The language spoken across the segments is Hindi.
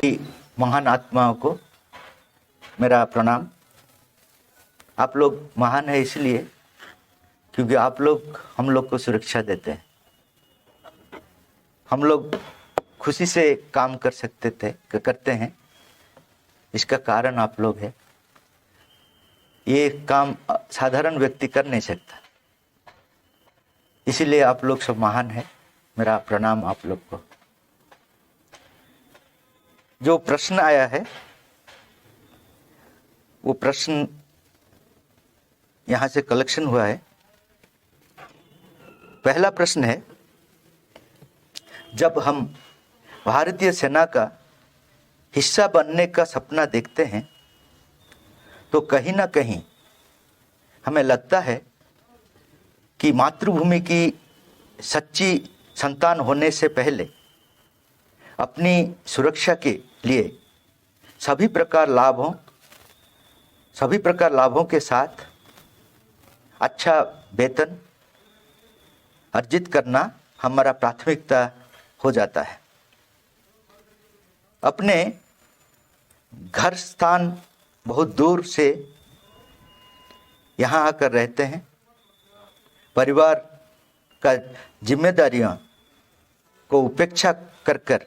महान आत्माओं को मेरा प्रणाम। आप लोग महान है इसलिए क्योंकि आप लोग हम लोग को सुरक्षा देते हैं। हम लोग खुशी से काम कर सकते करते हैं, इसका कारण आप लोग हैं। ये काम साधारण व्यक्ति कर नहीं सकता, इसीलिए आप लोग सब महान है। मेरा प्रणाम आप लोग को। जो प्रश्न आया है वो प्रश्न यहाँ से कलेक्शन हुआ है। पहला प्रश्न है, जब हम भारतीय सेना का हिस्सा बनने का सपना देखते हैं तो कहीं ना कहीं हमें लगता है कि मातृभूमि की सच्ची संतान होने से पहले अपनी सुरक्षा के लिए सभी प्रकार लाभों के साथ अच्छा वेतन अर्जित करना हमारा प्राथमिकता हो जाता है। अपने घर स्थान बहुत दूर से यहाँ आकर रहते हैं, परिवार का जिम्मेदारियों को उपेक्षा कर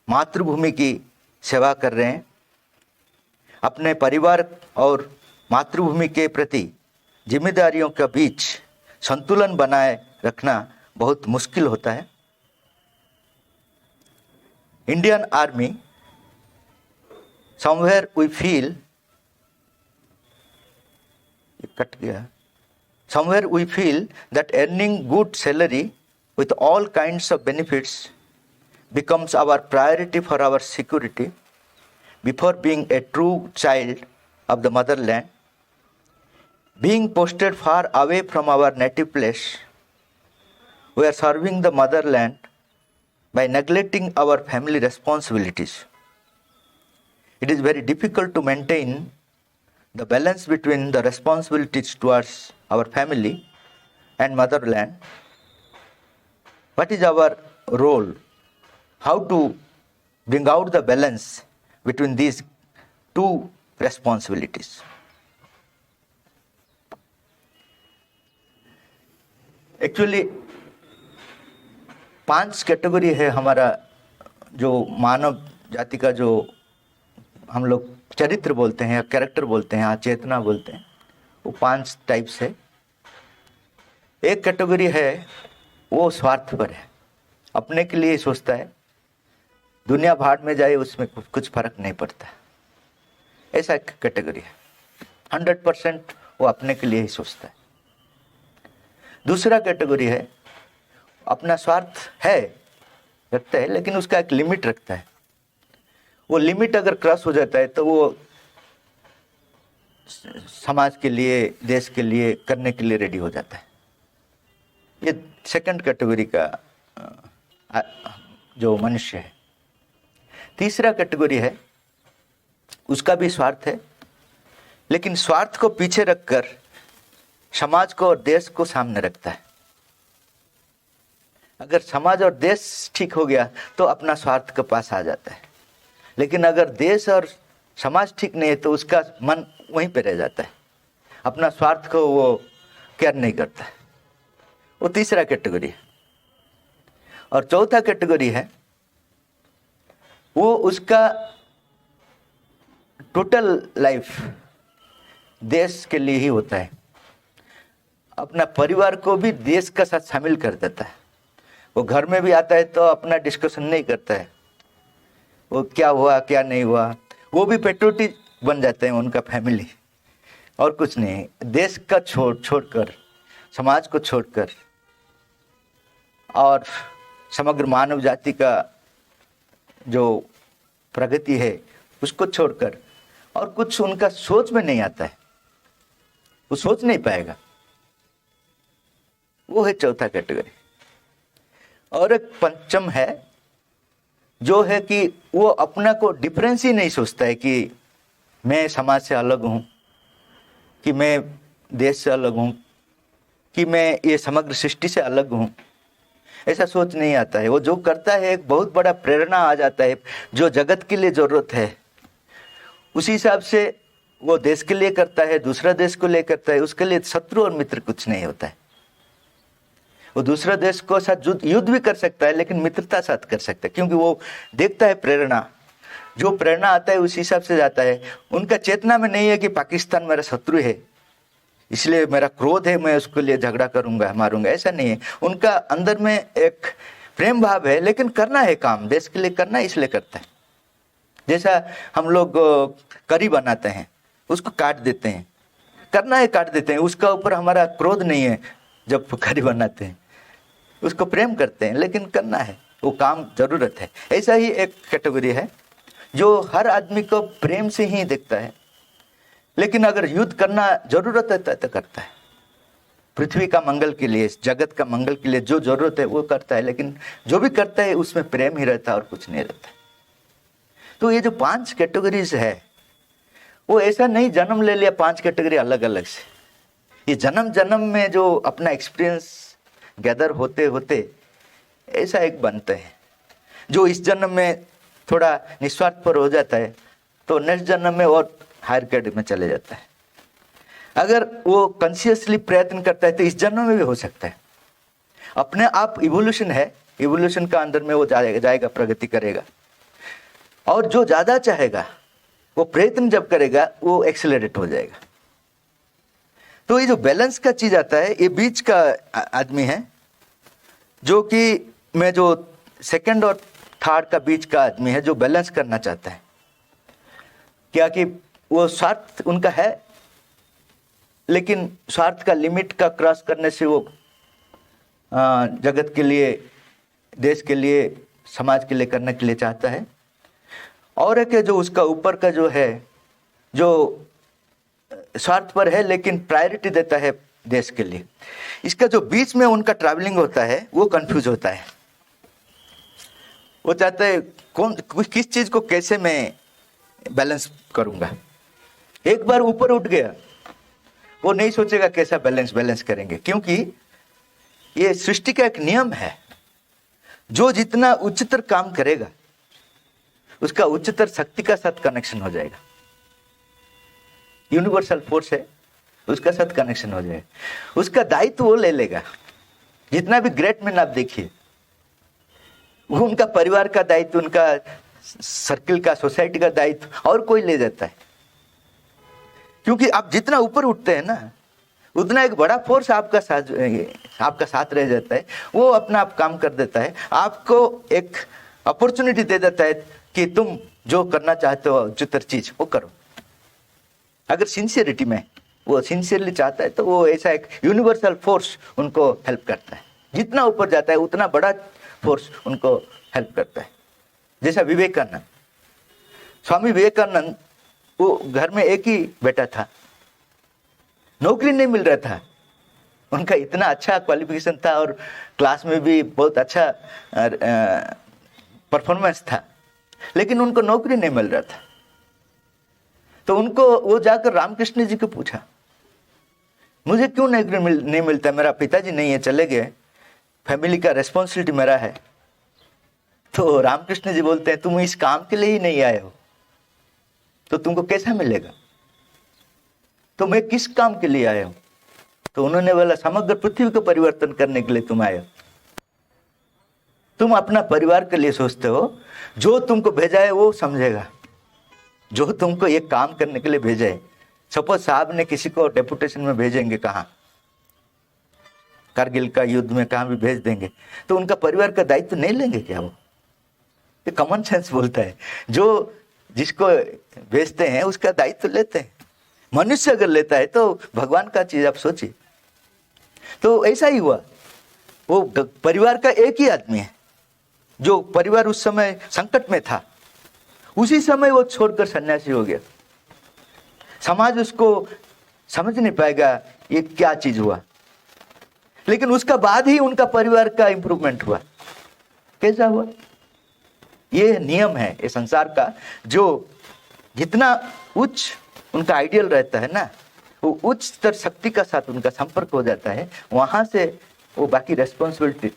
मातृभूमि की सेवा कर रहे हैं। अपने परिवार और मातृभूमि के प्रति जिम्मेदारियों के बीच संतुलन बनाए रखना बहुत मुश्किल होता है। Indian army, somewhere we feel that earning good salary with all kinds of benefits becomes our priority for our security before being a true child of the motherland. Being posted far away from our native place, we are serving the motherland by neglecting our family responsibilities. It is very difficult to maintain the balance between the responsibilities towards our family and motherland. What is our role? How to bring out the balance between these two responsibilities? Actually 5 category है हमारा, जो मानव जाति का जो हम लोग चरित्र बोलते हैं या कैरेक्टर बोलते हैं या चेतना बोलते हैं, वो 5 टाइप्स है। एक कैटेगरी है वो स्वार्थपर है, अपने के लिए सोचता है, दुनिया भाड़ में जाए उसमें कुछ फर्क नहीं पड़ता। ऐसा एक कैटेगरी है, 100% वो अपने के लिए ही सोचता है। दूसरा कैटेगरी है अपना स्वार्थ है रखता है, लेकिन उसका एक लिमिट रखता है। वो लिमिट अगर क्रॉस हो जाता है तो वो समाज के लिए, देश के लिए करने के लिए रेडी हो जाता है। ये सेकंड कैटेगरी का जो मनुष्य है। तीसरा कैटेगरी है, उसका भी स्वार्थ है, लेकिन स्वार्थ को पीछे रखकर समाज को और देश को सामने रखता है। अगर समाज और देश ठीक हो गया तो अपना स्वार्थ के पास आ जाता है, लेकिन अगर देश और समाज ठीक नहीं है तो उसका मन वहीं पे रह जाता है, अपना स्वार्थ को वो केयर नहीं करता है। वो तीसरा कैटेगरी है। और चौथा कैटेगरी है, वो उसका टोटल लाइफ देश के लिए ही होता है, अपना परिवार को भी देश का साथ शामिल कर देता है। वो घर में भी आता है तो अपना डिस्कशन नहीं करता है, वो क्या हुआ क्या नहीं हुआ, वो भी पेट्रोटिक बन जाते हैं उनका फैमिली, और कुछ नहीं। देश का छोड़कर, समाज को छोड़कर और समग्र मानव जाति का जो प्रगति है उसको छोड़कर और कुछ उनका सोच में नहीं आता है, वो सोच नहीं पाएगा। वो है चौथा कैटेगरी। और एक पंचम है, जो है कि वो अपना को डिफरेंस ही नहीं सोचता है कि मैं समाज से अलग हूँ, कि मैं देश से अलग हूँ, कि मैं ये समग्र सृष्टि से अलग हूँ। ऐसा सोच नहीं आता है। वो जो करता है एक बहुत बड़ा प्रेरणा आ जाता है, जो जगत के लिए जरूरत है उसी हिसाब से वो देश के लिए करता है, दूसरा देश को लिए करता है। उसके लिए शत्रु और मित्र कुछ नहीं होता है। वो दूसरा देश को साथ युद्ध भी कर सकता है, लेकिन मित्रता साथ कर सकता है, क्योंकि वो देखता है प्रेरणा, जो प्रेरणा आता है उसी हिसाब से जाता है। उनका चेतना में नहीं है कि पाकिस्तान मेरा शत्रु है इसलिए मेरा क्रोध है, मैं उसके लिए झगड़ा करूंगा, मारूंगा, ऐसा नहीं है। उनका अंदर में एक प्रेम भाव है, लेकिन करना है काम, देश के लिए करना है इसलिए करता है। जैसा हम लोग करी बनाते हैं, उसको काट देते हैं, करना है काट देते हैं, उसका ऊपर हमारा क्रोध नहीं है। जब करी बनाते हैं उसको प्रेम करते हैं, लेकिन करना है वो काम, जरूरत है। ऐसा ही एक कैटेगरी है जो हर आदमी को प्रेम से ही देखता है, लेकिन अगर युद्ध करना जरूरत है तो करता है। पृथ्वी का मंगल के लिए, जगत का मंगल के लिए जो जरूरत है वो करता है, लेकिन जो भी करता है उसमें प्रेम ही रहता है और कुछ नहीं रहता है। तो ये जो 5 कैटेगरीज है वो ऐसा नहीं जन्म ले लिया 5 कैटेगरी अलग अलग से। ये जन्म जन्म में जो अपना एक्सपीरियंस गैदर होते होते ऐसा एक बनते हैं। जो इस जन्म में थोड़ा निस्वार्थ पर हो जाता है तो नेक्स्ट जन्म में और हायर कैटेगरी में चले जाता है। अगर वो कॉन्शियसली प्रयत्न करता है तो इस जन्म में भी हो सकता है। अपने आप इवोल्यूशन है, इवोल्यूशन का अंदर में वो जाएगा, प्रगति करेगा। और जो ज्यादा चाहेगा वो प्रयत्न जब करेगा वो एक्सेलरेट हो जाएगा। तो ये जो बैलेंस का चीज आता है, ये बीच का आदमी है, जो कि मैं जो सेकंड और थर्ड का बीच का आदमी है, जो बैलेंस करना चाहता है। क्या कि वो स्वार्थ उनका है, लेकिन स्वार्थ का लिमिट का क्रॉस करने से वो जगत के लिए, देश के लिए, समाज के लिए करने के लिए चाहता है। और एक है जो उसका ऊपर का जो है, जो स्वार्थ पर है लेकिन प्रायोरिटी देता है देश के लिए। इसका जो बीच में उनका ट्रैवलिंग होता है वो कंफ्यूज होता है। वो चाहता है किस चीज को कैसे मैं बैलेंस करूंगा। एक बार ऊपर उठ गया वो नहीं सोचेगा कैसा बैलेंस करेंगे, क्योंकि ये सृष्टि का एक नियम है। जो जितना उच्चतर काम करेगा उसका उच्चतर शक्ति का साथ कनेक्शन हो जाएगा। यूनिवर्सल फोर्स है, उसका साथ कनेक्शन हो जाएगा। उसका दायित्व वो ले लेगा। जितना भी ग्रेट मैन आप देखिए, वो उनका परिवार का दायित्व, उनका सर्किल का, सोसाइटी का दायित्व और कोई ले जाता है। क्योंकि आप जितना ऊपर उठते हैं ना, उतना एक बड़ा फोर्स आपका साथ रह जाता है। वो अपना आप काम कर देता है, आपको एक अपॉर्चुनिटी दे देता है कि तुम जो करना चाहते हो उच्चतर चीज वो करो। अगर सिंसियरिटी में वो सिंसियरली चाहता है तो वो ऐसा एक यूनिवर्सल फोर्स उनको हेल्प करता है। जितना ऊपर जाता है उतना बड़ा फोर्स उनको हेल्प करता है। जैसा विवेकानंद, स्वामी विवेकानंद, वो घर में एक ही बेटा था, नौकरी नहीं मिल रहा था। उनका इतना अच्छा क्वालिफिकेशन था और क्लास में भी बहुत अच्छा परफॉर्मेंस था, लेकिन उनको नौकरी नहीं मिल रहा था। तो उनको वो जाकर रामकृष्ण जी को पूछा, मुझे क्यों नहीं मिलता, मेरा पिताजी नहीं है, चले गए, फैमिली का रेस्पॉन्सिबिलिटी मेरा है। तो रामकृष्ण जी बोलते हैं, तुम इस काम के लिए ही नहीं आए हो तो तुमको कैसा मिलेगा, तो मैं किस काम के लिए आया हूं? तो उन्होंने बोला, समग्र पृथ्वी को परिवर्तन करने के लिए तुम आए हो। तुम अपना परिवार के लिए सोचते हो, जो तुमको भेजा है वो समझेगा, जो तुमको ये काम करने के लिए भेजा है। सपोज साहब ने किसी को डेपुटेशन में भेजेंगे, कहाँ, कारगिल का युद्ध में कहाँ भी भेज देंगे, तो उनका परिवार का दायित्व नहीं लेंगे क्या? वो ये कॉमन सेंस बोलता है। जो जिसको भेजते हैं उसका दायित्व लेते हैं। मनुष्य अगर लेता है तो भगवान का चीज आप सोचिए। तो ऐसा ही हुआ, वो परिवार का एक ही आदमी है, जो परिवार उस समय संकट में था, उसी समय वो छोड़कर सन्यासी हो गया। समाज उसको समझ नहीं पाएगा ये क्या चीज हुआ, लेकिन उसका बाद ही उनका परिवार का इंप्रूवमेंट हुआ। कैसा हुआ? ये नियम है ये संसार का। जो जितना उच्च उनका आइडियल रहता है ना, वो उच्च स्तर शक्ति का साथ उनका संपर्क हो जाता है, वहां से वो बाकी रेस्पॉन्सिबिलिटी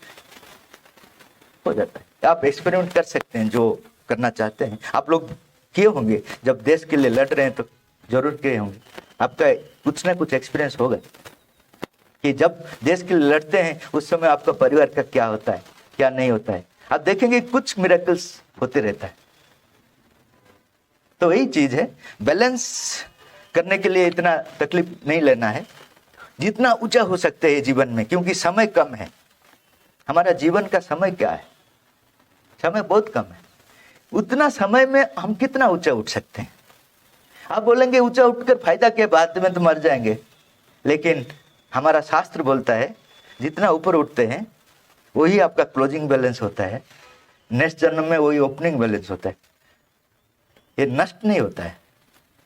हो जाता है। आप एक्सपेरिमेंट कर सकते हैं जो करना चाहते हैं। आप लोग किए होंगे, जब देश के लिए लड़ रहे हैं तो जरूर किए होंगे। आपका कुछ ना कुछ एक्सपीरियंस होगा कि जब देश के लिए लड़ते हैं उस समय आपका परिवार का क्या होता है, क्या नहीं होता है। आप देखेंगे कुछ मिरेकल्स होते रहता है। तो यही चीज है, बैलेंस करने के लिए इतना तकलीफ नहीं लेना है, जितना ऊंचा हो सकते हैं जीवन में, क्योंकि समय कम है। हमारा जीवन का समय क्या है, समय बहुत कम है। उतना समय में हम कितना ऊंचा उठ सकते हैं। आप बोलेंगे ऊंचा उठकर फायदा क्या, बाद में तो मर जाएंगे। लेकिन हमारा शास्त्र बोलता है जितना ऊपर उठते हैं वही आपका क्लोजिंग बैलेंस होता है, नेक्स्ट जन्म में वही ओपनिंग बैलेंस होता है, ये नष्ट नहीं होता है।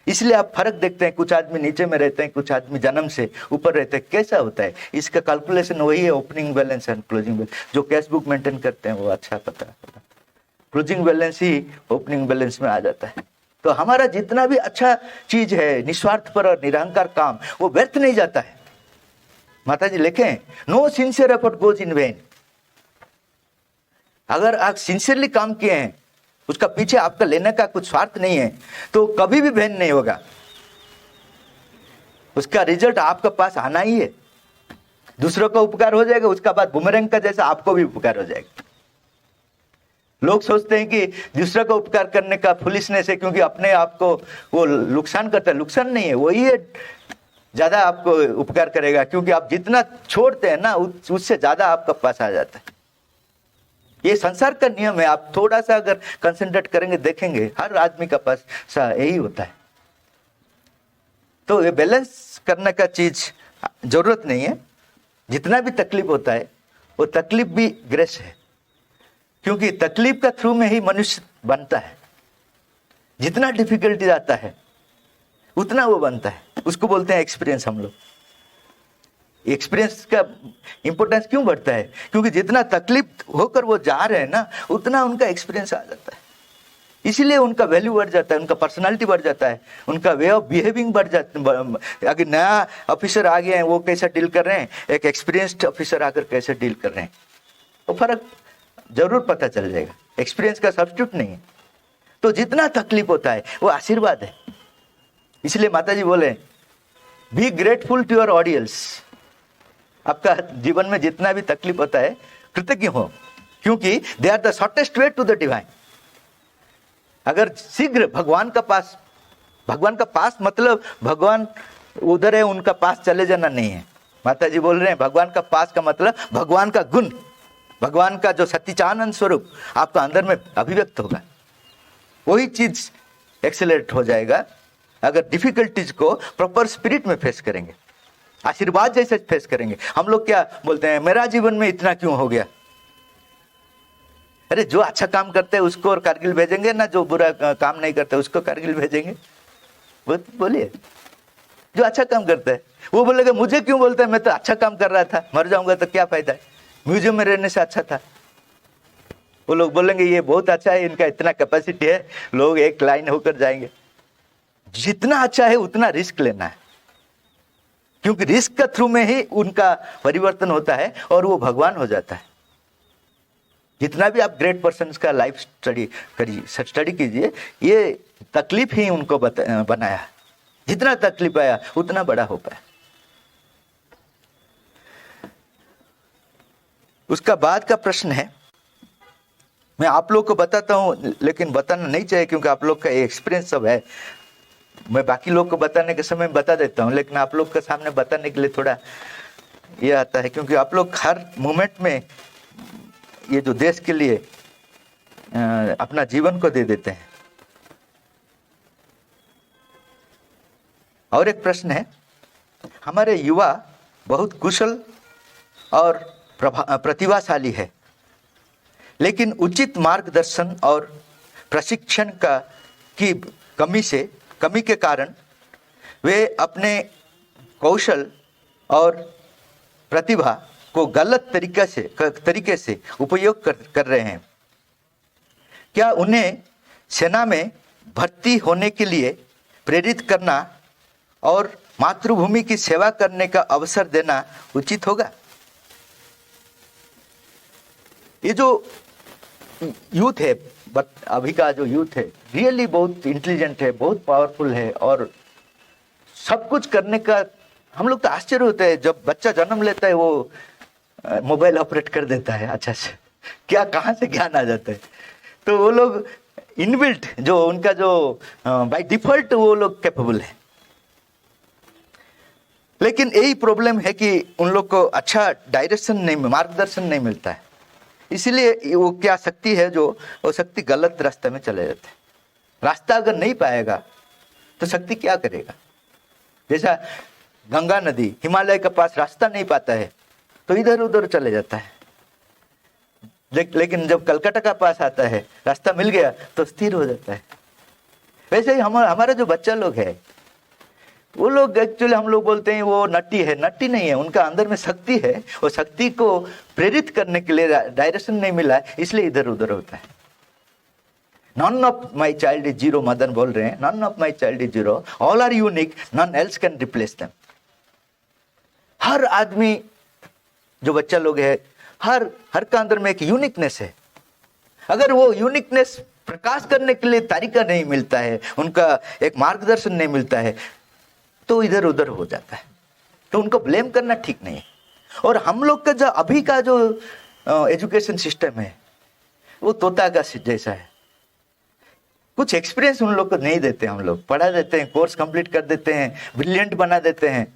इसलिए आप फर्क देखते हैं, कुछ आदमी नीचे में रहते हैं, कुछ आदमी जन्म से ऊपर रहते हैं। कैसा होता है इसका कैलकुलेशन वही है, opening balance and closing balance. जो कैश बुक मेंटेन करते हैं वो अच्छा पता है, क्लोजिंग बैलेंस ही ओपनिंग बैलेंस में आ जाता है। तो हमारा जितना भी अच्छा चीज है, निस्वार्थ पर और निरहंकार काम, वो व्यर्थ नहीं जाता है। माता जी लिखें, no sincere effort goes in vain. अगर आप सिंसियरली काम किए हैं, उसका पीछे आपका लेने का कुछ स्वार्थ नहीं है, तो कभी भी भेन नहीं होगा। उसका रिजल्ट आपके पास आना ही है। दूसरों का उपकार हो जाएगा, उसका बाद बुमरंग का जैसा आपको भी उपकार हो जाएगा। लोग सोचते हैं कि दूसरा का उपकार करने का फुलिशनेस है, क्योंकि अपने आप को वो नुकसान करता है। नुकसान नहीं है, वही है ज्यादा आपको उपकार करेगा, क्योंकि आप जितना छोड़ते हैं ना उससे ज्यादा आपका पास आ जाता है। ये संसार का नियम है। आप थोड़ा सा अगर कंसंट्रेट करेंगे, देखेंगे हर आदमी का पास यही होता है। तो ये बैलेंस करने का चीज जरूरत नहीं है। जितना भी तकलीफ होता है वो तकलीफ भी ग्रेस है, क्योंकि तकलीफ का थ्रू में ही मनुष्य बनता है। जितना डिफिकल्टी आता है उतना वो बनता है। उसको बोलते हैं एक्सपीरियंस। हम लोग एक्सपीरियंस का इंपॉर्टेंस क्यों बढ़ता है, क्योंकि जितना तकलीफ होकर वो जा रहे हैं ना, उतना उनका एक्सपीरियंस आ जाता है। इसीलिए उनका वैल्यू बढ़ जाता है, उनका पर्सनालिटी बढ़ जाता है, उनका वे ऑफ बिहेविंग बढ़ जाता है। अगर नया ऑफिसर आ गए हैं, वो कैसे डील कर रहे हैं, एक एक्सपीरियंस्ड ऑफिसर आकर कैसे डील कर रहे हैं, वो फर्क जरूर पता चल जाएगा। एक्सपीरियंस का सब्स्टिट्यूट नहीं है। तो जितना तकलीफ होता है वो आशीर्वाद है। इसलिए माता जी बोले, be grateful to your audience. आपका जीवन में जितना भी तकलीफ होता है कृतज्ञ हो, क्योंकि they are the shortest way to the divine. अगर शीघ्र भगवान का पास मतलब भगवान उधर है, उनका पास चले जाना नहीं है। माता जी बोल रहे हैं भगवान का पास का मतलब भगवान का गुण, भगवान का जो सच्चिदानंद स्वरूप आपका अंदर में अभिव्यक्त होगा, वही चीज एक्सेलरेट हो जाएगा अगर डिफिकल्टीज को प्रॉपर स्पिरिट में फेस करेंगे, आशीर्वाद जैसे फेस करेंगे। हम लोग क्या बोलते हैं, मेरा जीवन में इतना क्यों हो गया। अरे जो अच्छा काम करते हैं उसको और कारगिल भेजेंगे ना, जो बुरा काम नहीं करते उसको कारगिल भेजेंगे। बोलिए, जो अच्छा काम करता है वो बोलेगा मुझे क्यों बोलता है, मैं तो अच्छा काम कर रहा था, मर जाऊंगा तो क्या फायदा है, म्यूजियम में रहने से अच्छा था। वो लोग बोलेंगे ये बहुत अच्छा है, इनका इतना कैपेसिटी है, लोग एक लाइन होकर जाएंगे। जितना अच्छा है उतना रिस्क लेना है, क्योंकि रिस्क का थ्रू में ही उनका परिवर्तन होता है और वो भगवान हो जाता है। जितना भी आप ग्रेट पर्सन का लाइफ स्टडी कीजिए, ये तकलीफ ही उनको बनाया। जितना तकलीफ आया उतना बड़ा हो पाया। उसका बाद का प्रश्न है, मैं आप लोग को बताता हूं, लेकिन बताना नहीं चाहिए क्योंकि आप लोग का एक्सपीरियंस सब है। मैं बाकी लोग को बताने के समय बता देता हूं, लेकिन आप लोग के सामने बताने के लिए थोड़ा ये आता है, क्योंकि आप लोग हर मोमेंट में ये जो देश के लिए अपना जीवन को दे देते हैं। और एक प्रश्न है, हमारे युवा बहुत कुशल और प्रतिभाशाली है, लेकिन उचित मार्गदर्शन और प्रशिक्षण की कमी के कारण वे अपने कौशल और प्रतिभा को गलत तरीके से उपयोग कर रहे हैं। क्या उन्हें सेना में भर्ती होने के लिए प्रेरित करना और मातृभूमि की सेवा करने का अवसर देना उचित होगा? ये जो यूथ है, बट अभी का जो यूथ है रियली बहुत इंटेलिजेंट है, बहुत पावरफुल है, और सब कुछ करने का हम लोग तो आश्चर्य होते हैं जब बच्चा जन्म लेता है वो मोबाइल ऑपरेट कर देता है अच्छा से, क्या कहाँ से ज्ञान आ जाता है। तो वो लोग इनबिल्ट जो उनका जो बाय डिफॉल्ट वो लोग कैपेबल है। लेकिन यही प्रॉब्लम है कि उन लोग को अच्छा डायरेक्शन नहीं, मार्गदर्शन नहीं मिलता है, इसीलिए वो क्या शक्ति है जो वो शक्ति गलत रास्ते में चले जाते हैं। रास्ता अगर नहीं पाएगा तो शक्ति क्या करेगा। जैसा गंगा नदी हिमालय के पास रास्ता नहीं पाता है तो इधर उधर चले जाता है, लेकिन जब कलकत्ता का पास आता है रास्ता मिल गया तो स्थिर हो जाता है। वैसे ही हमारा जो बच्चा लोग है वो लोग एक्चुअली हम लोग बोलते हैं वो नट्टी है, नट्टी नहीं है, उनका अंदर में शक्ति है, वो शक्ति को प्रेरित करने के लिए डायरेक्शन नहीं मिला है, इसलिए इधर उधर होता है। None of my child is zero, Madan बोल रहे हैं, none of my child is zero, all are unique, none else can replace them. हर आदमी जो बच्चा लोग है हर का अंदर में एक यूनिकनेस है। अगर वो यूनिकनेस प्रकाश करने के लिए तरीका नहीं मिलता है, उनका एक मार्गदर्शन नहीं मिलता है तो इधर उधर हो जाता है। तो उनको ब्लेम करना ठीक नहीं है। और हम लोग का जो अभी का जो एजुकेशन सिस्टम है वो तोता का जैसा है, कुछ एक्सपीरियंस उन लोग को नहीं देते। हम लोग पढ़ा देते हैं, कोर्स कंप्लीट कर देते हैं, ब्रिलियंट बना देते हैं,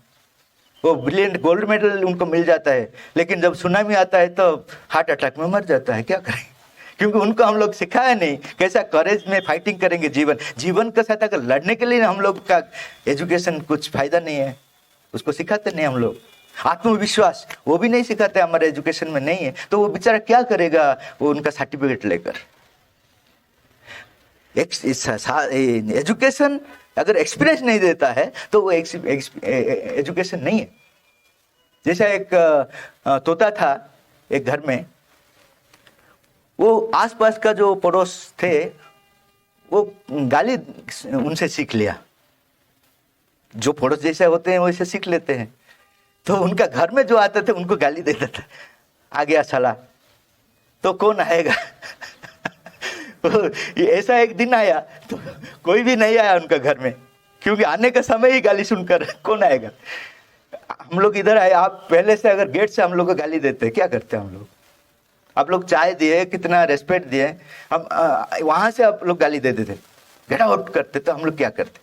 वो ब्रिलियंट गोल्ड मेडल उनको मिल जाता है, लेकिन जब सुनामी आता है तो हार्ट अटैक में मर जाता है। क्या करें, क्योंकि उनको हम लोग सिखाया नहीं कैसा करेज में फाइटिंग करेंगे। जीवन के साथ अगर लड़ने के लिए हम लोग का एजुकेशन कुछ फायदा नहीं है, उसको सिखाते नहीं हम लोग। आत्मविश्वास वो भी नहीं सिखाते, हमारे एजुकेशन में नहीं है, तो वो बेचारा क्या करेगा वो उनका सर्टिफिकेट लेकर। एजुकेशन अगर एक्सपीरियंस नहीं देता है तो वो एजुकेशन नहीं है। जैसा एक तोता था एक घर में, वो आसपास का जो पड़ोस थे वो गाली उनसे सीख लिया। जो पड़ोस जैसे होते हैं वैसे सीख लेते हैं, तो उनका घर में जो आते थे उनको गाली देता था। आ गया साला, तो कौन आएगा ऐसा एक दिन आया तो कोई भी नहीं आया उनका घर में, क्योंकि आने का समय ही गाली सुनकर कौन आएगा। हम लोग इधर आए, आप पहले से अगर गेट से हम लोग को गाली देते हैं, क्या करते हैं हम लोग। आप लोग चाय दिए, कितना रेस्पेक्ट दिए, हम वहां से आप लोग गाली दे देते, गेट आउट करते, तो हम लोग क्या करते।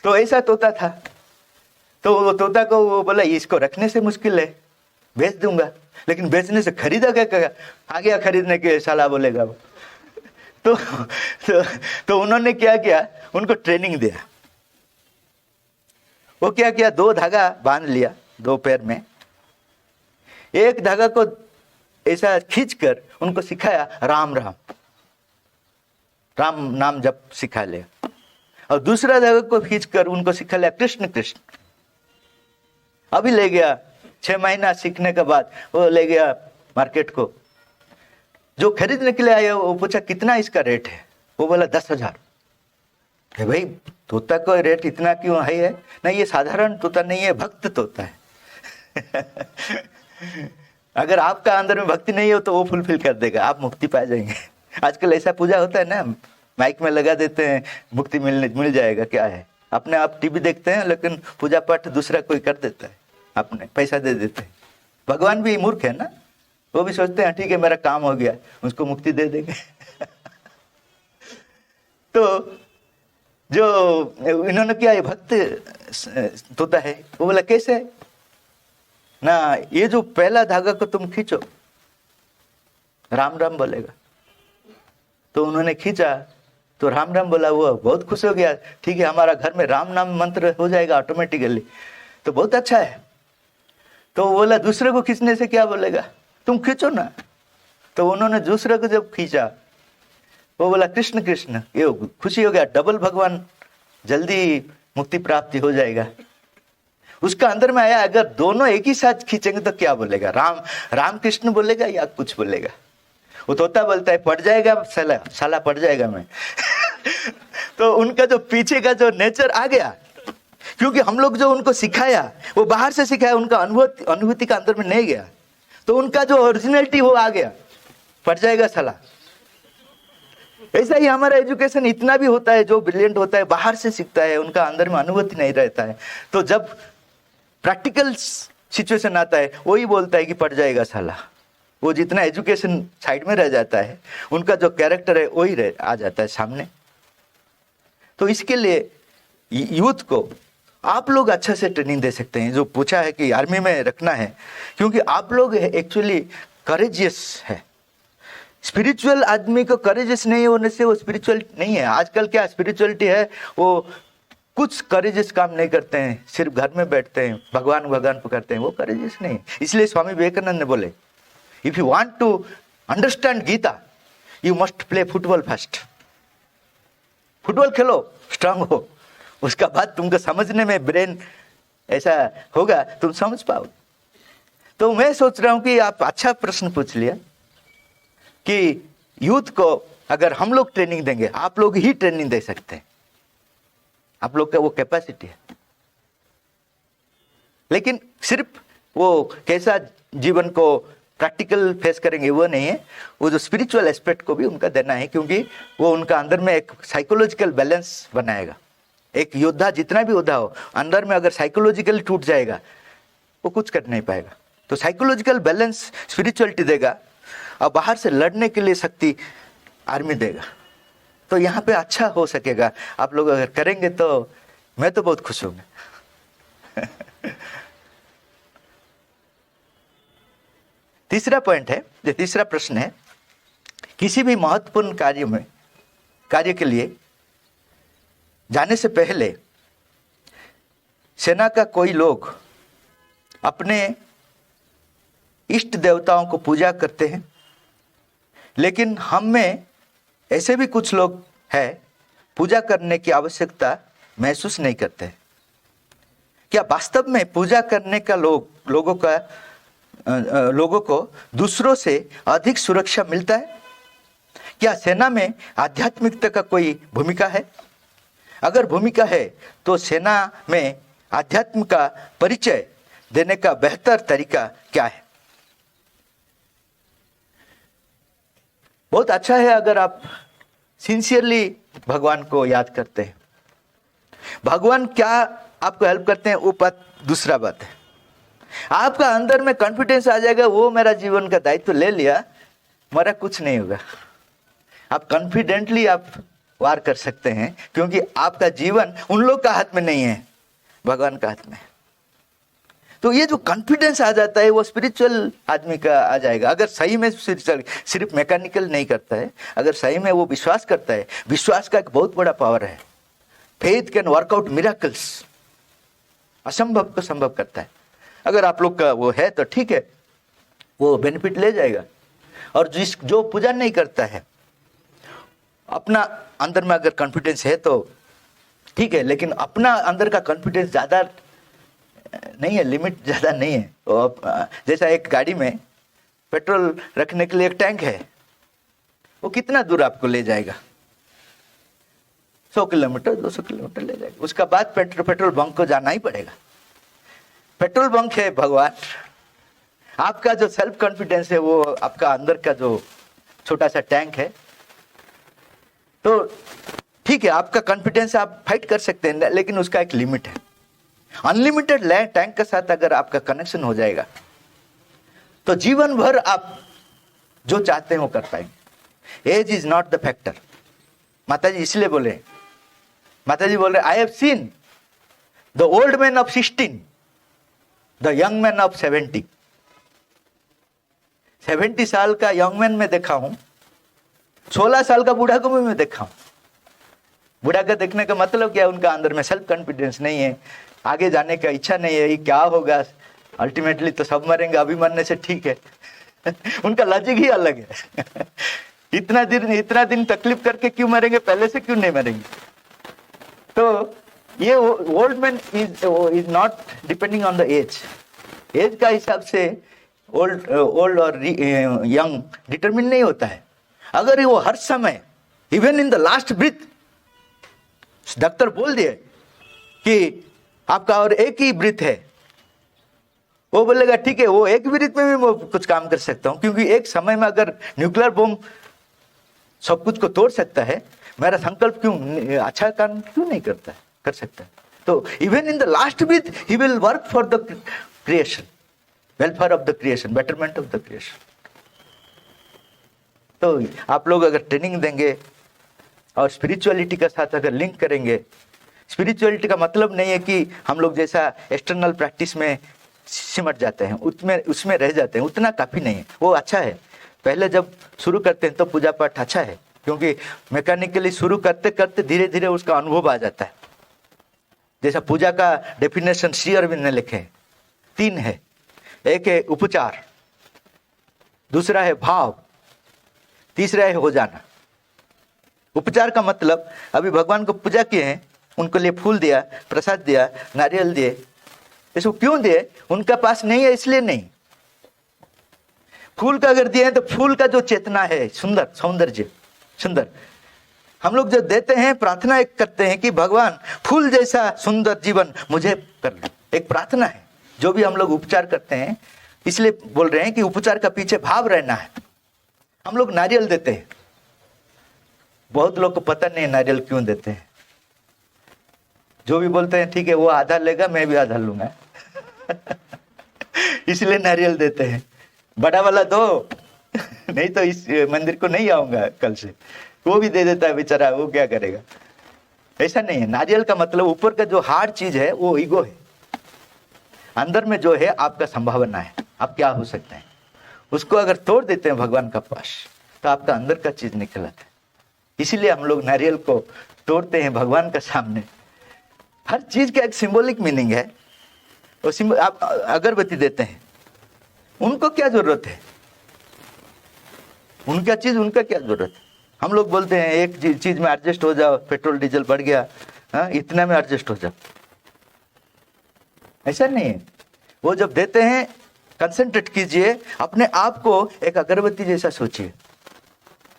तो ऐसा तोता था, तो वो तोता को वो बोला इसको रखने से मुश्किल है, बेच दूंगा, लेकिन बेचने से खरीदा क्या, आ गया खरीदने के साला बोलेगा वो। तो उन्होंने क्या किया, उनको ट्रेनिंग दिया। वो क्या किया, 2 धागा बांध लिया 2 पैर में, एक धागा को ऐसा खींचकर उनको सिखाया राम राम, राम नाम जप सिखा लिया, और दूसरा धागा को खींचकर उनको सिखा लिया कृष्ण कृष्ण। अभी ले गया 6 महीना सीखने के बाद वो ले गया मार्केट को। जो खरीदने के लिए आया वो पूछा कितना इसका रेट है, वो बोला 10,000। भाई तोता का रेट इतना क्यों हाई है? नहीं, ये साधारण तोता नहीं है, भक्त तोता है अगर आपका अंदर में भक्ति नहीं हो तो वो फुलफिल कर देगा, आप मुक्ति पा जाएंगे। आजकल ऐसा पूजा होता है ना, माइक में लगा देते हैं मुक्ति मिल जाएगा, क्या है। अपने आप टीवी देखते हैं लेकिन पूजा पाठ दूसरा कोई कर देता है, अपने पैसा दे देते हैं। भगवान भी मूर्ख है ना, वो भी सोचते हैं ठीक है मेरा काम हो गया, उसको मुक्ति दे देंगे तो जो इन्होंने किया, ये भक्त तोता है, वो बोला कैसे ना, ये जो पहला धागा को तुम खींचो राम राम बोलेगा। तो उन्होंने खींचा तो राम राम बोला, वो बहुत खुश हो गया। ठीक है, हमारा घर में राम नाम मंत्र हो जाएगा ऑटोमेटिकली, तो बहुत अच्छा है। तो वो बोला दूसरे को खींचने से क्या बोलेगा, तुम खींचो ना। तो उन्होंने दूसरे को जब खींचा, वो बोला कृष्ण कृष्ण, ये खुशी हो गया, डबल भगवान, जल्दी मुक्ति प्राप्ति हो जाएगा। उसका अंदर में आया अगर दोनों एक ही साथ खींचेंगे तो क्या बोलेगा, राम राम कृष्ण बोलेगा या कुछ बोलेगा। वो तोता बोलता है पड़ जाएगा साला, साला पड़ जाएगा मैं तो उनका जो पीछे का जो नेचर आ गया, क्योंकि हम लोग जो उनको सिखाया वो बाहर से सिखाया, उनका अनुभूति का अंदर में नहीं गया, तो उनका जो ओरिजिनलिटी वो आ गया, पड़ जाएगा साला। ऐसा ही हमारा एजुकेशन इतना भी होता है, जो ब्रिलियंट होता है बाहर से सीखता है, उनका अंदर में अनुभूति नहीं रहता है, तो जब प्रैक्टिकल सिचुएशन आता है वही बोलता है कि पढ़ जाएगा साला। वो जितना एजुकेशन साइड में रह जाता है, उनका जो कैरेक्टर है वही आ जाता है सामने। तो इसके लिए यूथ को आप लोग अच्छा से ट्रेनिंग दे सकते हैं। जो पूछा है कि आर्मी में रखना है, क्योंकि आप लोग एक्चुअली करेजियस है। स्पिरिचुअल आदमी को करेजियस नहीं होने से वो स्पिरिचुअल नहीं है। आजकल क्या स्पिरिचुअलिटी है, वो कुछ करेजियस काम नहीं करते हैं, सिर्फ घर में बैठते हैं, भगवान भगवान पुकारते हैं, वो करेजियस नहीं। इसलिए स्वामी विवेकानंद ने बोले, if you want to understand Gita you must play football first. Football खेलो, स्ट्रांग हो, उसका बाद तुमको समझने में ब्रेन ऐसा होगा, तुम समझ पाओ। तो मैं सोच रहा हूं कि आप अच्छा प्रश्न पूछ लिया कि यूथ को अगर हम लोग ट्रेनिंग देंगे, आप लोग ही ट्रेनिंग दे सकते हैं, आप लोग का वो कैपेसिटी है। लेकिन सिर्फ वो कैसा जीवन को प्रैक्टिकल फेस करेंगे वो नहीं है, वो जो स्पिरिचुअल एस्पेक्ट को भी उनका देना है, क्योंकि वो उनका अंदर में एक साइकोलॉजिकल बैलेंस बनाएगा। एक योद्धा जितना भी योद्धा हो, अंदर में अगर साइकोलॉजिकली टूट जाएगा वो कुछ कर नहीं पाएगा। तो साइकोलॉजिकल बैलेंस स्पिरिचुअलिटी देगा और बाहर से लड़ने के लिए शक्ति आर्मी देगा। तो यहाँ पे अच्छा हो सकेगा। आप लोग अगर करेंगे तो मैं तो बहुत खुश हूँगा। तीसरा पॉइंट है, जो तीसरा प्रश्न है, किसी भी महत्वपूर्ण कार्य के लिए जाने से पहले सेना का कोई लोग अपने इष्ट देवताओं को पूजा करते हैं, लेकिन हम में ऐसे भी कुछ लोग हैं पूजा करने की आवश्यकता महसूस नहीं करते। क्या वास्तव में पूजा करने का लोगों को दूसरों से अधिक सुरक्षा मिलता है? क्या सेना में आध्यात्मिकता का कोई भूमिका है? अगर भूमिका है तो सेना में आध्यात्म का परिचय देने का बेहतर तरीका क्या है? बहुत अच्छा है अगर आप सिंसियरली भगवान को याद करते हैं। भगवान क्या आपको हेल्प करते हैं वो बात दूसरा बात है। आपका अंदर में कॉन्फिडेंस आ जाएगा, वो मेरा जीवन का दायित्व ले लिया, मेरा कुछ नहीं होगा। आप कॉन्फिडेंटली आप वार कर सकते हैं, क्योंकि आपका जीवन उन लोग का हाथ में नहीं है, भगवान का हाथ में। तो ये जो कॉन्फिडेंस आ जाता है वो स्पिरिचुअल आदमी का आ जाएगा। अगर सही में सिर्फ मैकेनिकल नहीं करता है, अगर सही में वो विश्वास करता है, विश्वास का एक बहुत बड़ा पावर है। Faith can work out miracles, असंभव को संभव करता है। अगर आप लोग का वो है तो ठीक है, वो बेनिफिट ले जाएगा। और जो पूजा नहीं करता है, अपना अंदर में अगर कॉन्फिडेंस है तो ठीक है, लेकिन अपना अंदर का कॉन्फिडेंस ज़्यादा नहीं है, लिमिट ज़्यादा नहीं है। तो जैसा एक गाड़ी में पेट्रोल रखने के लिए एक टैंक है, वो कितना दूर आपको ले जाएगा? 100 किलोमीटर 200 किलोमीटर ले जाएगा। उसका बाद पेट्रोल बंक को जाना ही पड़ेगा। पेट्रोल बंक है भगवान। आपका जो सेल्फ कॉन्फिडेंस है वो आपका अंदर का जो छोटा सा टैंक है। तो ठीक है, आपका कॉन्फिडेंस आप फाइट कर सकते हैं, लेकिन उसका एक लिमिट है। अनलिमिटेड टैंक के साथ अगर आपका कनेक्शन हो जाएगा तो जीवन भर आप जो चाहते हैं वो कर पाएंगे। Age is not the factor. माताजी इसलिए बोले, माताजी बोल रहे, I have seen the old man of 16, the young man of 70। 70 साल का यंग मैन में देखा हूं, 16 साल का बूढ़ा को भी मैं देखा हूं। बूढ़ा का देखने का मतलब क्या है? उनका अंदर में सेल्फ कॉन्फिडेंस नहीं है, आगे जाने का इच्छा नहीं है, ये क्या होगा, अल्टीमेटली तो सब मरेंगे, अभी मरने से ठीक है। उनका लॉजिक ही अलग है। इतना दिन तकलीफ करके क्यों मरेंगे, पहले से क्यों नहीं मरेंगे? तो ये old man is not depending on the age का हिसाब से ओल्ड और यंग डिटरमिन नहीं होता है। अगर वो हर समय even in the last breath, doctor बोल दिए कि आपका और एक ही ब्रीथ है, वो बोलेगा ठीक है, वो एक ब्रीथ में भी मैं कुछ काम कर सकता हूं, क्योंकि एक समय में अगर न्यूक्लियर बॉम्ब सब कुछ को तोड़ सकता है, मेरा संकल्प क्यों अच्छा काम क्यों नहीं करता है, कर सकता है। तो even in the last with he will work for the creation, welfare of the creation, betterment of the creation. तो आप लोग अगर ट्रेनिंग देंगे और स्पिरिचुअलिटी के साथ अगर लिंक करेंगे, स्पिरिचुअलिटी का मतलब नहीं है कि हम लोग जैसा एक्सटर्नल प्रैक्टिस में सिमट जाते हैं, उसमें रह जाते हैं, उतना काफ़ी नहीं है। वो अच्छा है, पहले जब शुरू करते हैं तो पूजा पाठ अच्छा है, क्योंकि मैकेनिकली शुरू करते करते धीरे धीरे उसका अनुभव आ जाता है। जैसा पूजा का डेफिनेशन श्री अरविंद ने लिखे हैं, 3 है। एक है उपचार, दूसरा है भाव, तीसरा है हो जाना। उपचार का मतलब अभी भगवान को पूजा किए हैं, उनको लिए फूल दिया, प्रसाद दिया, नारियल दिए, इसको क्यों दिए? उनका पास नहीं है इसलिए नहीं। फूल का अगर दिए हैं तो फूल का जो चेतना है, सुंदर सौंदर्य, सुंदर, हम लोग जो देते हैं प्रार्थना एक करते हैं कि भगवान फूल जैसा सुंदर जीवन मुझे कर दे, एक प्रार्थना है। जो भी हम लोग उपचार करते हैं, इसलिए बोल रहे हैं कि उपचार का पीछे भाव रहना है। हम लोग नारियल देते हैं, बहुत लोग को पता नहीं नारियल क्यों देते हैं। जो भी बोलते हैं ठीक है वो आधा लेगा मैं भी आधा लूंगा इसलिए नारियल देते हैं। बड़ा वाला दो नहीं तो इस मंदिर को नहीं आऊंगा कल से, वो भी दे देता है बेचारा, वो क्या करेगा। ऐसा नहीं है। नारियल का मतलब ऊपर का जो हार्ड चीज है वो ईगो है, अंदर में जो है आपका संभावना है, आप क्या हो सकते हैं, उसको अगर तोड़ देते हैं भगवान का पास तो आपका अंदर का चीज निकल आता है। इसीलिए हम लोग नारियल को तोड़ते हैं भगवान के सामने। हर चीज का एक सिंबॉलिक मीनिंग है। वो आप अगरबत्ती देते हैं, उनको क्या जरूरत है, उनका चीज उनका क्या जरूरत है। हम लोग बोलते हैं एक चीज में एडजस्ट हो जाओ, पेट्रोल डीजल बढ़ गया, इतना में एडजस्ट हो जाओ। ऐसा नहीं है। वो जब देते हैं कंसंट्रेट कीजिए, अपने आप को एक अगरबत्ती जैसा सोचिए।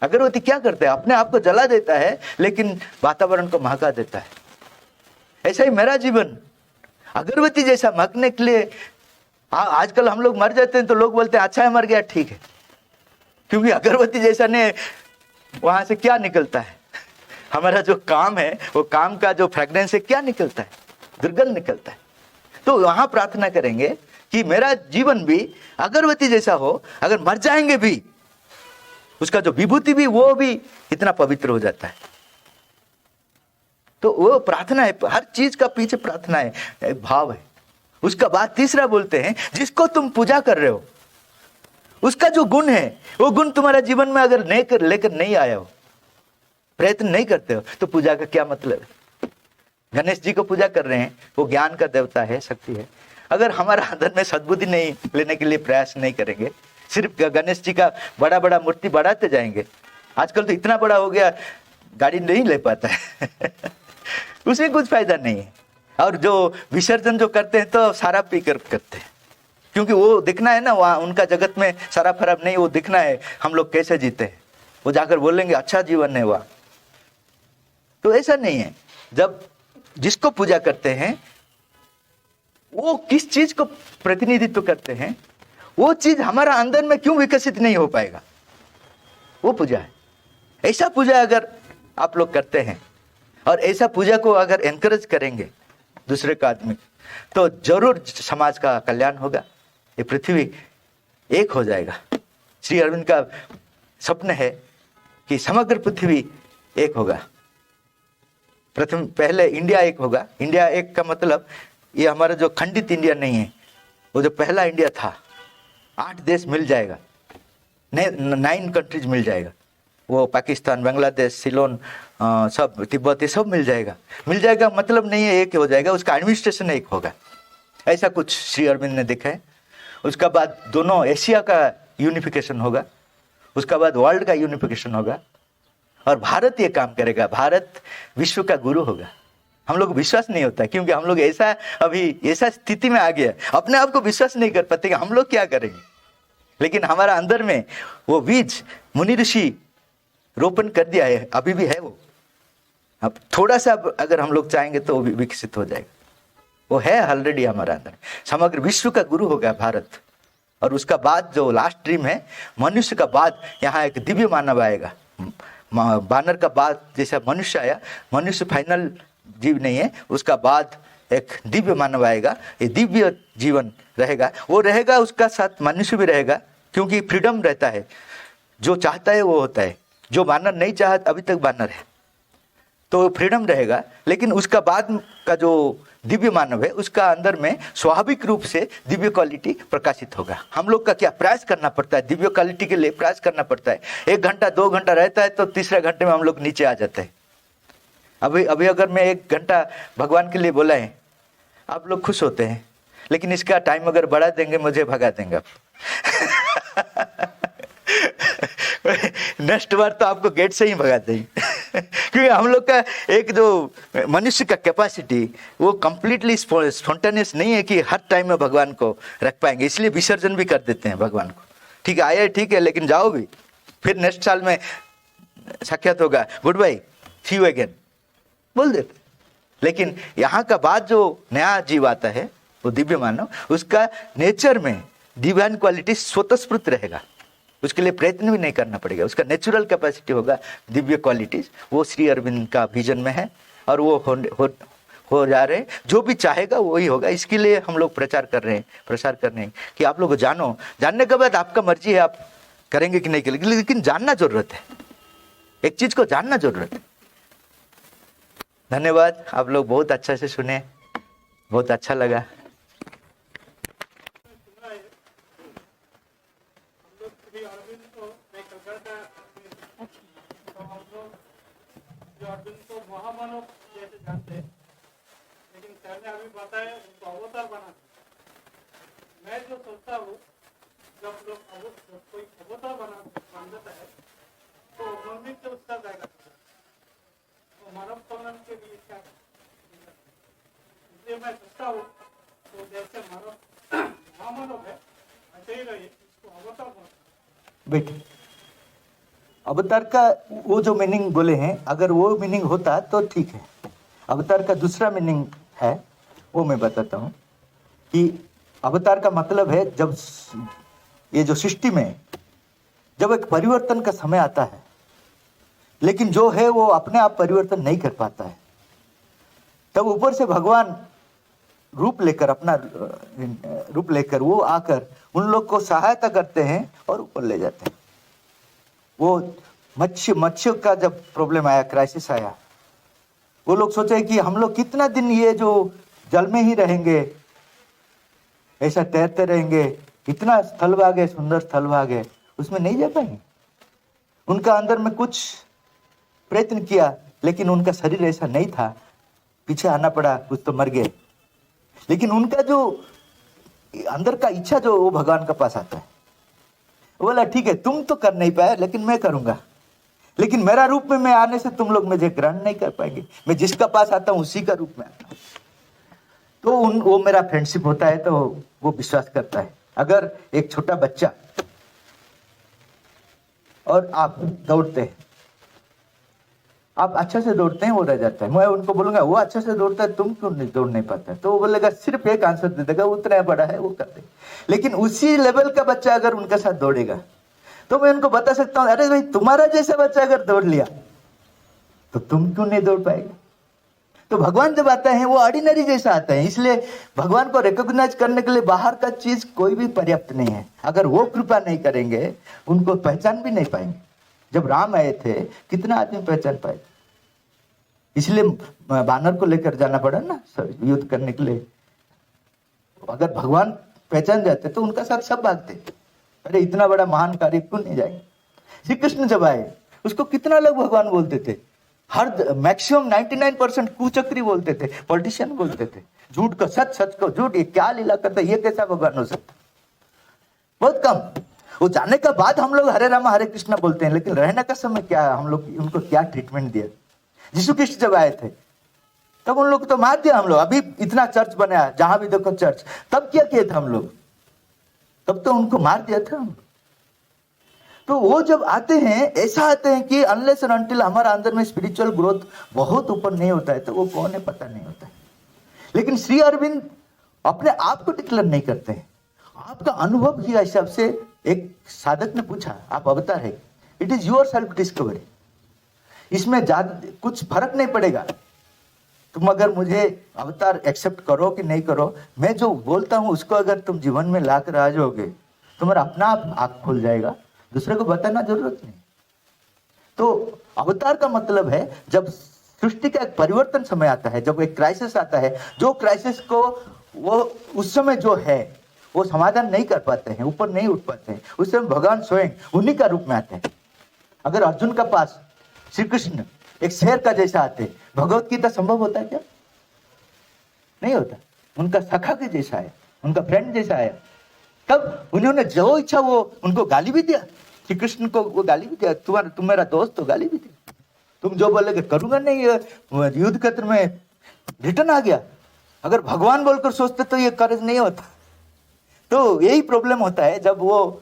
अगरबत्ती क्या करता है, अपने आप को जला देता है लेकिन वातावरण को महका देता है। ऐसा ही मेरा जीवन अगरबत्ती जैसा महकने के लिए। आजकल हम लोग मर जाते हैं तो लोग बोलते हैं अच्छा है मर गया, ठीक है, क्योंकि अगरबत्ती जैसा ने वहां से क्या निकलता है, हमारा जो काम है वो काम का जो फ्रेग्रेंस है क्या निकलता है, दुर्गंध निकलता है। तो वहां प्रार्थना करेंगे कि मेरा जीवन भी अगरबत्ती जैसा हो, अगर मर जाएंगे भी उसका जो विभूति भी वो भी इतना पवित्र हो जाता है। तो वो प्रार्थना है, हर चीज का पीछे प्रार्थना है, एक भाव है। उसका बाद तीसरा बोलते हैं जिसको तुम पूजा कर रहे हो उसका जो गुण है वो गुण तुम्हारा जीवन में अगर लेकर नहीं आया हो, प्रयत्न नहीं करते हो, तो पूजा का क्या मतलब है। गणेश जी को पूजा कर रहे हैं, वो ज्ञान का देवता है, शक्ति है। अगर हमारा अंदर में सद्बुद्धि नहीं लेने के लिए प्रयास नहीं करेंगे, सिर्फ गणेश जी का बड़ा बड़ा मूर्ति बढ़ाते जाएंगे। आजकल तो इतना बड़ा हो गया गाड़ी नहीं ले पाता है उसमें कुछ फायदा नहीं है। और जो विसर्जन जो करते हैं तो शराब पीकर करते हैं, क्योंकि वो दिखना है ना, वहाँ उनका जगत में शराब फराब नहीं, वो दिखना है हम लोग कैसे जीते हैं, वो जाकर बोलेंगे अच्छा जीवन है वहाँ। तो ऐसा नहीं है। जब जिसको पूजा करते हैं वो किस चीज को प्रतिनिधित्व करते हैं, वो चीज हमारा अंदर में क्यों विकसित नहीं हो पाएगा, वो पूजा है। ऐसा पूजा अगर आप लोग करते हैं और ऐसा पूजा को अगर एनकरेज करेंगे दूसरे का आदमी, तो जरूर समाज का कल्याण होगा, ये पृथ्वी एक हो जाएगा। श्री अरविंद का स्वप्न है कि समग्र पृथ्वी एक होगा। पहले इंडिया एक होगा। इंडिया एक का मतलब ये हमारा जो खंडित इंडिया नहीं है, वो जो पहला इंडिया था, 8 देश मिल जाएगा, 9 कंट्रीज मिल जाएगा। वो पाकिस्तान, बांग्लादेश, सिलोन, सब तिब्बत, ये सब मिल जाएगा। मतलब नहीं है एक हो जाएगा, उसका एडमिनिस्ट्रेशन एक होगा। ऐसा कुछ श्री अरविंद ने देखा है। उसका बाद दोनों एशिया का यूनिफिकेशन होगा, उसका बाद वर्ल्ड का यूनिफिकेशन होगा, और भारत ये काम करेगा। भारत विश्व का गुरु होगा। हम लोग को विश्वास नहीं होता क्योंकि हम लोग ऐसा स्थिति में आ गया, अपने आप को विश्वास नहीं कर पाते कि हम लोग क्या करेंगे। लेकिन हमारा अंदर में वो बीज मुनि ऋषि रोपण कर दिया है, अभी भी है वो। अब थोड़ा सा अगर हम लोग चाहेंगे तो वो विकसित हो जाएगा। वो है ऑलरेडी हमारा अंदर। समग्र विश्व का गुरु होगा भारत। और उसका बाद जो लास्ट ड्रीम है, मनुष्य का बाद यहाँ एक दिव्य मानव आएगा। बानर का बाद जैसा मनुष्य आया, मनुष्य फाइनल जीव नहीं है, उसका बाद एक दिव्य मानव आएगा, ये दिव्य जीवन रहेगा, वो रहेगा, उसका साथ मनुष्य भी रहेगा, क्योंकि फ्रीडम रहता है, जो चाहता है वो होता है। जो बानर नहीं चाहता, अभी तक बानर है, तो फ्रीडम रहेगा। लेकिन उसका बाद का जो दिव्य मानव है, उसका अंदर में स्वाभाविक रूप से दिव्य क्वालिटी प्रकाशित होगा। हम लोग का क्या प्रयास करना पड़ता है, दिव्य क्वालिटी के लिए प्रयास करना पड़ता है। 1 घंटा 2 घंटा रहता है तो तीसरे घंटे में हम लोग नीचे आ जाते हैं। अभी अगर मैं 1 घंटा भगवान के लिए बोला है, आप लोग खुश होते हैं, लेकिन इसका टाइम अगर बढ़ा देंगे, मुझे भगा देंगे आप। नेक्स्ट बार तो आपको गेट से ही भगा देंगे। क्योंकि हम लोग का एक जो मनुष्य का कैपेसिटी, वो कंप्लीटली स्पॉन्टेनियस नहीं है कि हर टाइम में भगवान को रख पाएंगे, इसलिए विसर्जन भी कर देते हैं भगवान को। ठीक है, आया ठीक है, लेकिन जाओ भी, फिर नेक्स्ट साल में साक्षात होगा, goodbye, see you again बोल देते। लेकिन यहाँ का बाद जो नया जीव आता है, वो दिव्य मानव, उसका नेचर में डिवाइन क्वालिटी स्वतःस्फूर्त रहेगा, उसके लिए प्रयत्न भी नहीं करना पड़ेगा, उसका नेचुरल कैपेसिटी होगा दिव्य क्वालिटीज। वो श्री अरविंद का विजन में है, और वो हो जा रहे हैं, जो भी चाहेगा वही होगा। इसके लिए हम लोग प्रचार कर रहे हैं कि आप लोग को जानो, जानने के बाद आपका मर्जी है, आप करेंगे कि नहीं करेंगे, लेकिन जानना जरूरत है, एक चीज को जानना जरूरत है। धन्यवाद, आप लोग बहुत अच्छा से सुने, बहुत अच्छा लगा। अर्जुन को महामानव जैसे जानते हैं, लेकिन सर ने अभी बताया उनको अवतार बना। मैं जो सोचता हूँ, जब कोई अवतार बन जाता है तो मम्मी से उसका जाएगा, तो मानव कल्याण के लिए क्या, इसलिए मैं सोचता हूँ तो जैसे मानव महामानव है, ऐसे ही रहिए, इसको अवतार बना। बेटे, अवतार का वो जो मीनिंग बोले हैं, अगर वो मीनिंग होता तो ठीक है। अवतार का दूसरा मीनिंग है, वो मैं बताता हूँ कि अवतार का मतलब है जब ये जो सृष्टि में जब एक परिवर्तन का समय आता है, लेकिन जो है वो अपने आप परिवर्तन नहीं कर पाता है, तब ऊपर से भगवान रूप लेकर, अपना रूप लेकर वो आकर उन लोग को सहायता करते हैं और ऊपर ले जाते हैं। वो मत्स्य का जब प्रॉब्लम आया, क्राइसिस आया, वो लोग सोचे कि हम लोग कितना दिन ये जो जल में ही रहेंगे, ऐसा तैरते रहेंगे, इतना स्थलभाग है, सुंदर स्थलभाग है, उसमें नहीं जा पाएंगे। उनका अंदर में कुछ प्रयत्न किया, लेकिन उनका शरीर ऐसा नहीं था, पीछे आना पड़ा, कुछ तो मर गए। लेकिन उनका जो अंदर का इच्छा जो वो भगवान के पास आता है, बोला ठीक है, तुम तो कर नहीं पाए, लेकिन मैं करूंगा, लेकिन मेरा रूप में मैं आने से तुम लोग मुझे ग्रहण नहीं कर पाएंगे, मैं जिसका पास आता हूं उसी का रूप में आता हूं। तो वो मेरा फ्रेंडशिप होता है, तो वो विश्वास करता है। अगर एक छोटा बच्चा और आप दौड़ते हैं, आप अच्छा से दौड़ते हैं, वो रह जाता है, मैं उनको बोलूंगा वो अच्छा से दौड़ता है, तुम क्यों नहीं दौड़ नहीं पाता, तो वो बोलेगा, सिर्फ एक आंसर दे देगा, उतना बड़ा है वो कर दे। लेकिन उसी लेवल का बच्चा अगर उनके साथ दौड़ेगा, तो मैं उनको बता सकता हूं, अरे भाई तुम्हारा जैसा बच्चा अगर दौड़ लिया तो तुम क्यों नहीं दौड़ पाएगा। तो भगवान जब आता है वो ऑर्डिनरी जैसा आता है, इसलिए भगवान को रिकॉग्नाइज करने के लिए बाहर का चीज कोई भी पर्याप्त नहीं है। अगर वो कृपा नहीं करेंगे, उनको पहचान भी नहीं पाएंगे। जब राम आए थे, कितना आदमी पहचान पाए, इसलिए बानर को लेकर जाना पड़ा ना युद्ध करने के लिए। अगर भगवान पहचान जाते तो उनका साथ सब भागते, अरे इतना बड़ा महान कार्य क्यों नहीं जाएंगे। श्री कृष्ण जब आए, उसको कितना लोग भगवान बोलते थे, हर मैक्सिमम 99% कुचक्री बोलते थे, पॉलिटिशियन बोलते थे, झूठ को सच, सच को झूठ, ये क्या लीला करता है, ये कैसा भगवान हो सकता, बहुत कम। वो जाने के बाद हम लोग हरे रामा हरे कृष्णा बोलते हैं, लेकिन रहने का समय क्या है, हम लोग उनको क्या ट्रीटमेंट दिया। यीशु कृष्ण जब आए थे तब उन लोग तो मार दिया हम लोग, अभी इतना चर्च बनाया, जहां भी देखो चर्च, तब क्या किए थे हम लोग, तब तो उनको मार दिया था हम। तो वो जब आते हैं, ऐसा आते हैं कि अनलेस एंड अनटिल हमारा अंदर में स्पिरिचुअल ग्रोथ बहुत ऊपर नहीं होता है, तो वो कौन है पता नहीं होता है। लेकिन श्री अरविंद अपने आप को डिक्लेयर नहीं करते हैं, आपका अनुभव के हिसाब से। एक साधक ने पूछा, आप अवतार है, it is your self discovery, इसमें ज्यादा कुछ फर्क नहीं पड़ेगा। तुम अगर मुझे अवतार एक्सेप्ट करो कि नहीं करो, मैं जो बोलता हूँ उसको अगर तुम जीवन में ला कर आ जाओगे, तुम्हारा अपना आप आँख खुल जाएगा, दूसरे को बताना जरूरत नहीं। तो अवतार का मतलब है जब सृष्टि का एक परिवर्तन समय आता है, जब एक क्राइसिस आता है, जो क्राइसिस को वो उस समय जो है वो समाधान नहीं कर पाते हैं, ऊपर नहीं उठ पाते हैं, उस समय भगवान स्वयं उन्हीं का रूप में आते हैं। अगर अर्जुन का पास श्री कृष्ण एक शेर का जैसा आते, भगवत गीता संभव होता है क्या? नहीं होता। उनका सखा के जैसा है, उनका फ्रेंड जैसा है। तब उन्होंने जो इच्छा वो उनको गाली भी दिया, श्री कृष्ण को वो गाली भी दिया, तुम मेरा दोस्त, तो गाली भी दिया। तुम जो बोले करूंगा नहीं, युद्ध क्षेत्र में रिटर्न आ गया। अगर भगवान बोलकर सोचते तो ये कर्ज नहीं होता। तो यही प्रॉब्लम होता है जब वो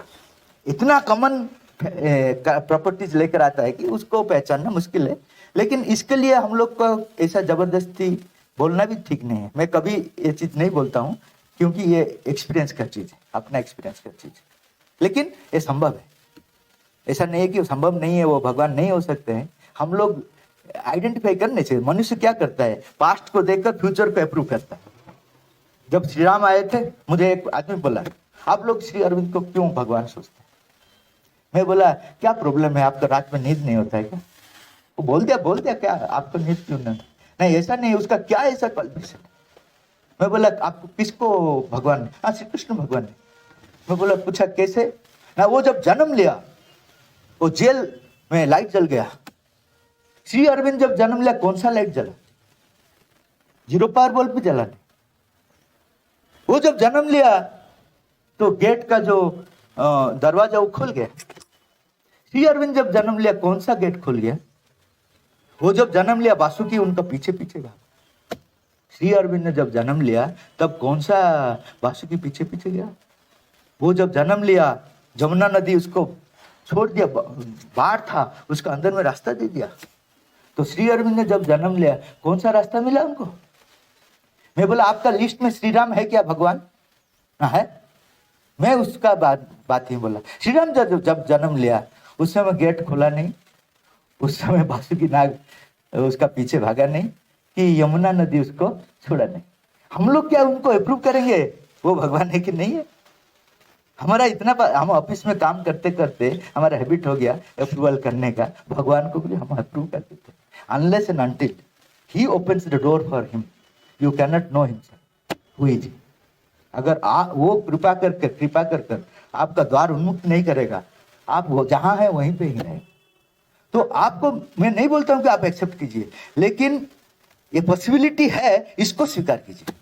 इतना कॉमन प्रॉपर्टीज लेकर आता है कि उसको पहचानना मुश्किल है। लेकिन इसके लिए हम लोग को ऐसा जबरदस्ती बोलना भी ठीक नहीं है। मैं कभी ये चीज नहीं बोलता हूँ, क्योंकि ये एक्सपीरियंस का चीज है, अपना एक्सपीरियंस का चीज है। लेकिन ये संभव है, ऐसा नहीं है कि संभव नहीं है, वो भगवान नहीं हो सकते हैं। हम लोग आइडेंटिफाई करने चाहिए। मनुष्य क्या करता है, पास्ट को देखकर फ्यूचर को अप्रूव करता है। जब श्री राम आए थे, मुझे एक आदमी बोला, आप लोग श्री अरविंद को क्यों भगवान सोचते हैं? मैं बोला, क्या प्रॉब्लम है, आपका रात में नींद नहीं होता है क्या? वो बोल दिया क्या आपको नींद क्यों नहीं? ऐसा नहीं, उसका क्या ऐसा क्वालिफिकेशन? मैं बोला, आपको किसको भगवान ने? हाँ, श्री कृष्ण भगवान ने। मैं बोला, पूछा कैसे? ना, वो जब जन्म लिया, वो जेल में लाइट जल गया। श्री अरविंद जब जन्म लिया, कौन सा लाइट जला? जीरो पावर बल्ब भी जला नहीं। वो जब जन्म लिया तो गेट का जो दरवाजा वो खुल गया। श्री अरविंद जब जन्म लिया, कौन सा गेट खुल गया? वो जब जन्म लिया, वासुकी उनका पीछे पीछे गया। श्री अरविंद ने जब जन्म लिया, तब कौन सा वासुकी पीछे पीछे गया? वो जब जन्म लिया, जमुना नदी उसको छोड़ दिया, बाढ़ था, उसका अंदर में रास्ता दे दिया। तो श्री अरविंद ने जब जन्म लिया, कौन सा रास्ता मिला उनको? मैं बोला, आपका लिस्ट में श्री राम है क्या भगवान? हाँ है। मैं उसका बात ही बोला। श्री राम जब जन्म लिया, उस समय गेट खोला नहीं, उस समय वासुकी नाग उसका पीछे भागा नहीं, कि यमुना नदी उसको छोड़ा नहीं। हम लोग क्या उनको अप्रूव करेंगे वो भगवान है कि नहीं है? हमारा इतना हम ऑफिस में काम करते करते हमारा हैबिट हो गया अप्रूवल करने का, भगवान को भी हम अप्रूव कर देते। Unless and until he opens the door for him, you can not know himself who is he. अगर वो कृपा कर आपका द्वार उन्मुक्त नहीं करेगा, आप वो जहां है वहीं पे ही रहेगा। तो आपको मैं नहीं बोलता हूं कि आप एक्सेप्ट कीजिए, लेकिन ये पॉसिबिलिटी है, इसको स्वीकार कीजिए।